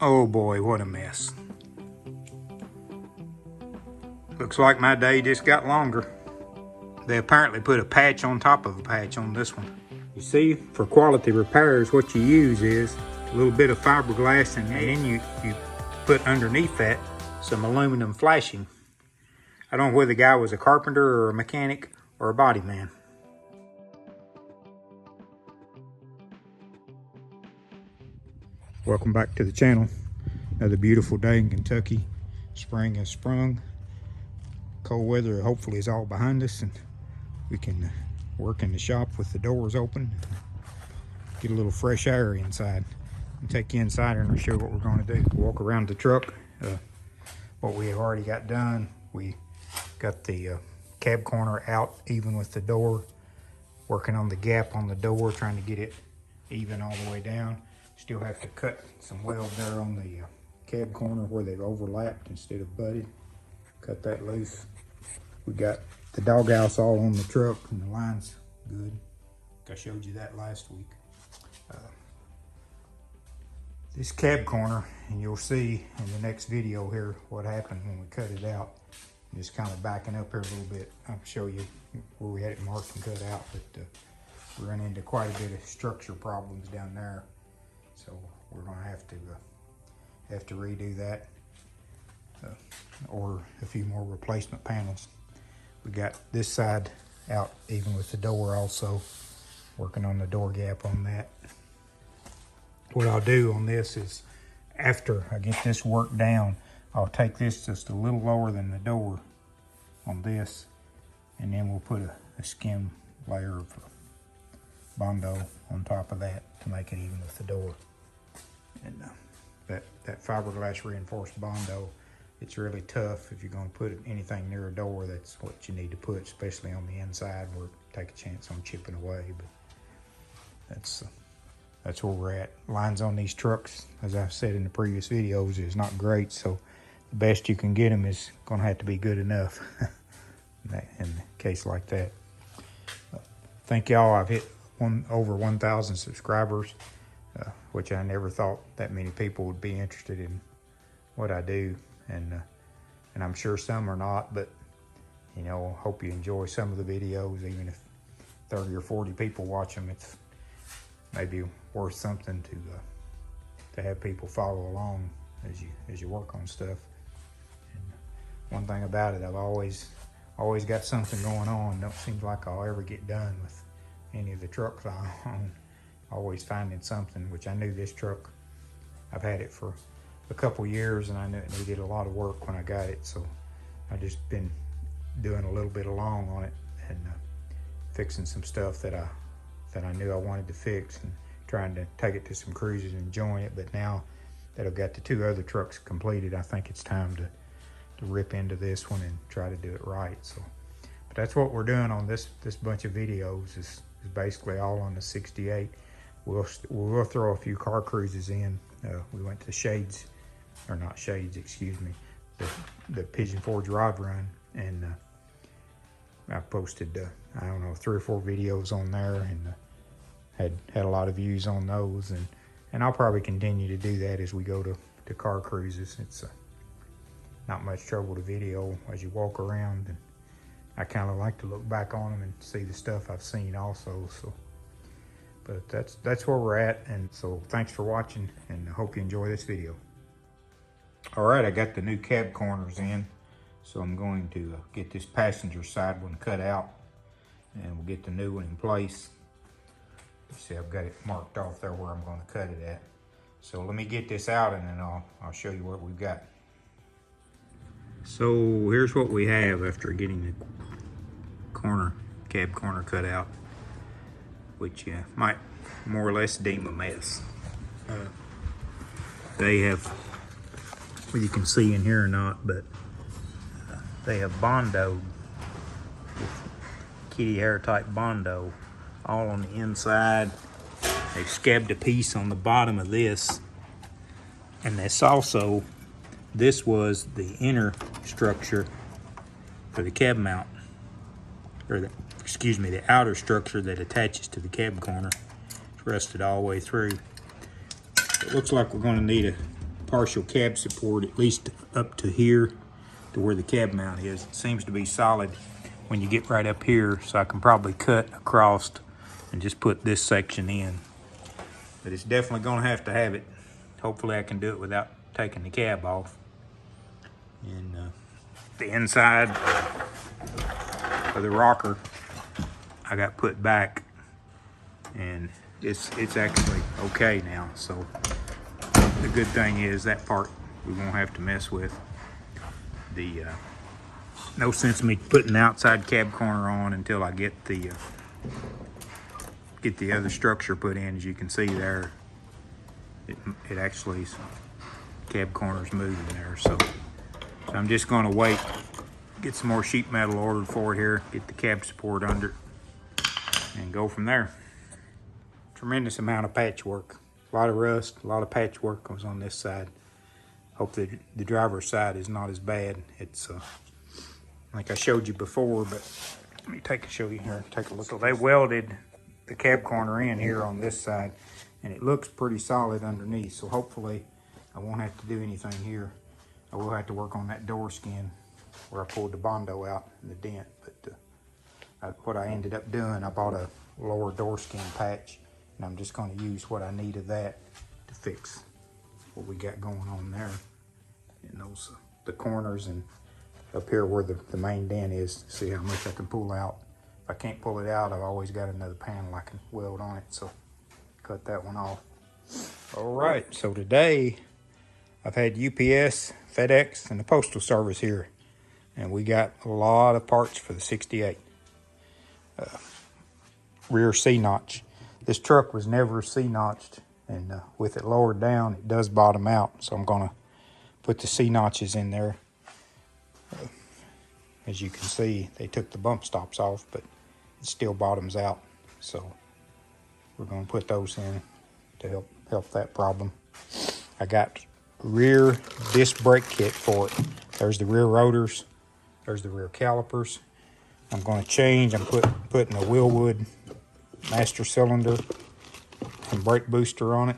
Oh boy, what a mess. Looks like my day just got longer. They apparently put a patch on top of a patch on this one. You see, for quality repairs, what you use is a little bit of fiberglass, and then you put underneath that some aluminum flashing. I don't know whether the guy was a carpenter or a mechanic or a body man. Welcome back to the channel. Another beautiful day in Kentucky. Spring has sprung. Cold weather hopefully is all behind us, and we can work in the shop with the doors open. Get a little fresh air inside. I'll take you inside and I'll show you what we're going to do. Walk around the truck. What we have already got done, we got the cab corner out even with the door. Working on the gap on the door, trying to get it even all the way down. Still have to cut some weld there on the cab corner where they've overlapped instead of butted. Cut that loose. We got the doghouse all on the truck and the line's good. I showed you that last week. This cab corner, and you'll see in the next video here what happened when we cut it out. Just kind of backing up here a little bit. I'll show you where we had it marked and cut out, but we ran into quite a bit of structure problems down there. So we're gonna have to redo that. Order a few more replacement panels. We got this side out even with the door also. Working on the door gap on that. What I'll do on this is, after I get this work down, I'll take this just a little lower than the door on this, and then we'll put a skim layer of Bondo on top of that to make it even with the door. And that fiberglass reinforced Bondo, it's really tough. If you're going to put anything near a door, that's what you need to put, especially on the inside where it take a chance on chipping away. But that's where we're at. Lines on these trucks, as I've said in the previous videos, is not great, so the best you can get them is going to have to be good enough in a case like that. Thank y'all. I've hit over 1,000 subscribers, which I never thought that many people would be interested in what I do, and I'm sure some are not, but you know, hope you enjoy some of the videos. Even if 30 or 40 people watch them, it's maybe worth something to have people follow along as you work on stuff. And one thing about it, I've always got something going on. Don't seem like I'll ever get done with any of the trucks I own. Always finding something, which I knew this truck, I've had it for a couple years, and I knew it needed a lot of work when I got it, so I just been doing a little bit along on it and fixing some stuff that I knew I wanted to fix, and trying to take it to some cruises and enjoy it. But now that I've got the two other trucks completed, I think it's time to rip into this one and try to do it right. So, but that's what we're doing on this bunch of videos is basically all on the 68. We'll throw a few car cruises in. We went to Shades, or not Shades, excuse me, the Pigeon Forge rod run, and I posted I don't know, 3 or 4 videos on there, and had a lot of views on those, and I'll probably continue to do that as we go to car cruises. It's not much trouble to video as you walk around, and I kind of like to look back on them and see the stuff I've seen also. So, but that's where we're at, and so thanks for watching, and I hope you enjoy this video. All right, I got the new cab corners in, so I'm going to get this passenger side one cut out, and we'll get the new one in place. You see, I've got it marked off there where I'm going to cut it at. So let me get this out, and then I'll show you what we've got. So here's what we have after getting the cab corner cut out, which you might more or less deem a mess. They have, well, you can see in here or not, but they have Bondo, kitty hair type Bondo, all on the inside. They've scabbed a piece on the bottom of this, and this was the inner structure for the cab mount, or the outer structure that attaches to the cab corner. It's rusted all the way through. It looks like we're going to need a partial cab support, at least up to here, to where the cab mount is. It seems to be solid when you get right up here, so I can probably cut across and just put this section in. But it's definitely gonna have to have it. Hopefully I can do it without taking the cab off. And the inside of the rocker I got put back, and it's actually okay now. So the good thing is that part we won't have to mess with. The no sense in me putting the outside cab corner on until I get the other structure put in. As you can see there, it actually, cab corner's moving there. So I'm just going to wait, get some more sheet metal ordered for it here, get the cab support under, and go from there. Tremendous amount of patchwork, a lot of rust, a lot of patchwork was on this side. Hope that the driver's side is not as bad. It's like I showed you before, but let me show you here. Take a look. So they welded the cab corner in here on this side, and it looks pretty solid underneath. So hopefully I won't have to do anything here. I will have to work on that door skin where I pulled the Bondo out and the dent. But what I ended up doing, I bought a lower door skin patch, and I'm just going to use what I need of that to fix what we got going on there. And those the corners and up here where the main dent is, to see how much I can pull out. If I can't pull it out, I've always got another panel I can weld on it, so cut that one off. All right, so today I've had UPS, FedEx, and the Postal Service here, and we got a lot of parts for the 68. Rear C-notch. This truck was never C-notched, and with it lowered down, it does bottom out, so I'm gonna put the C-notches in there. As you can see, they took the bump stops off, but it still bottoms out, so we're gonna put those in to help that problem. I got rear disc brake kit for it. There's the rear rotors, there's the rear calipers. I'm going to change. I'm putting a Willwood master cylinder and brake booster on it.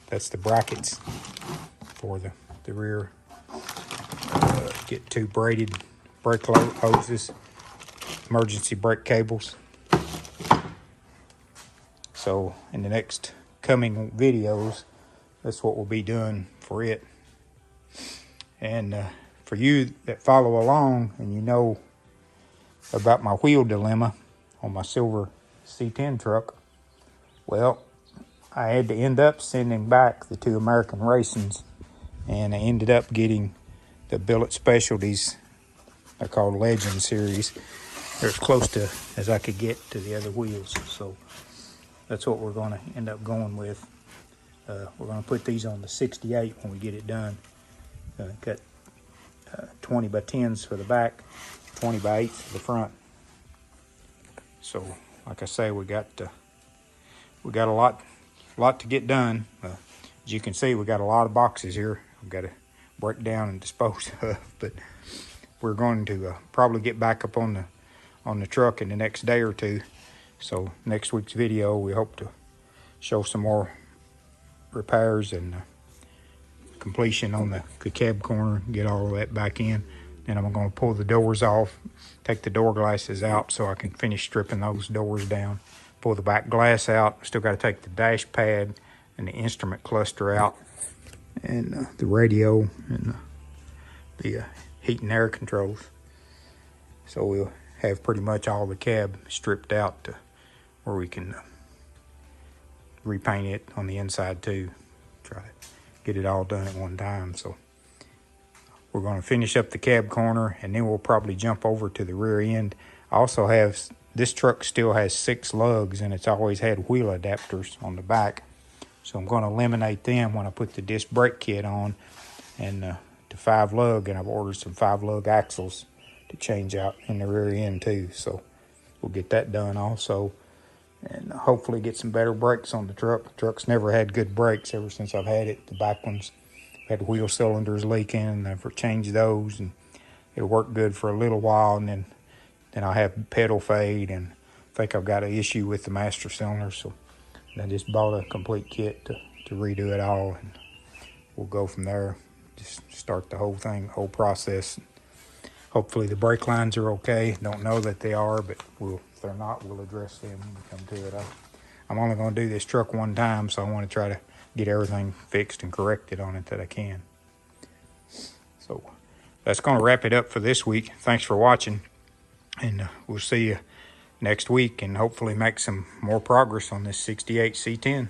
That's the brackets for the rear. Get 2 braided brake hoses, emergency brake cables. So in the next coming videos, that's what we'll be doing for it. And for you that follow along and you know about my wheel dilemma on my silver C10 truck, well, I had to end up sending back the 2 American Racings, and I ended up getting the Billet Specialties. They're called Legend Series. They're as close to as I could get to the other wheels, so that's what we're going to end up going with. We're going to put these on the 68 when we get it done. Got 20 by 10s for the back, 20 by 8s for the front. So, like I say, we got a lot to get done. As you can see, we got a lot of boxes here. We've got to break down and dispose of, but we're going to probably get back up on the truck in the next day or two. So next week's video, we hope to show some more repairs and completion on the cab corner, get all of that back in. Then I'm going to pull the doors off, take the door glasses out so I can finish stripping those doors down, pull the back glass out. Still got to take the dash pad and the instrument cluster out, and the radio and the heat and air controls. So we'll have pretty much all the cab stripped out to where we can repaint it on the inside too. Try to get it all done at one time. So we're going to finish up the cab corner, and then we'll probably jump over to the rear end. I also have, this truck still has 6 lugs, and it's always had wheel adapters on the back. So I'm going to eliminate them when I put the disc brake kit on, and to 5 lug, and I've ordered some 5 lug axles to change out in the rear end too. So we'll get that done also, and hopefully get some better brakes on the truck. The truck's never had good brakes ever since I've had it. The back ones had wheel cylinders leaking, and I've changed those, and it'll work good for a little while, and then I'll have pedal fade, and I think I've got an issue with the master cylinder. So I just bought a complete kit to to redo it all, and we'll go from there. Just start the whole thing, whole process. Hopefully the brake lines are okay. Don't know that they are, but if they're not, we'll address them when we come to it. I'm only going to do this truck one time, so I want to try to get everything fixed and corrected on it that I can. So that's going to wrap it up for this week. Thanks for watching, and we'll see you next week and hopefully make some more progress on this 68 C10.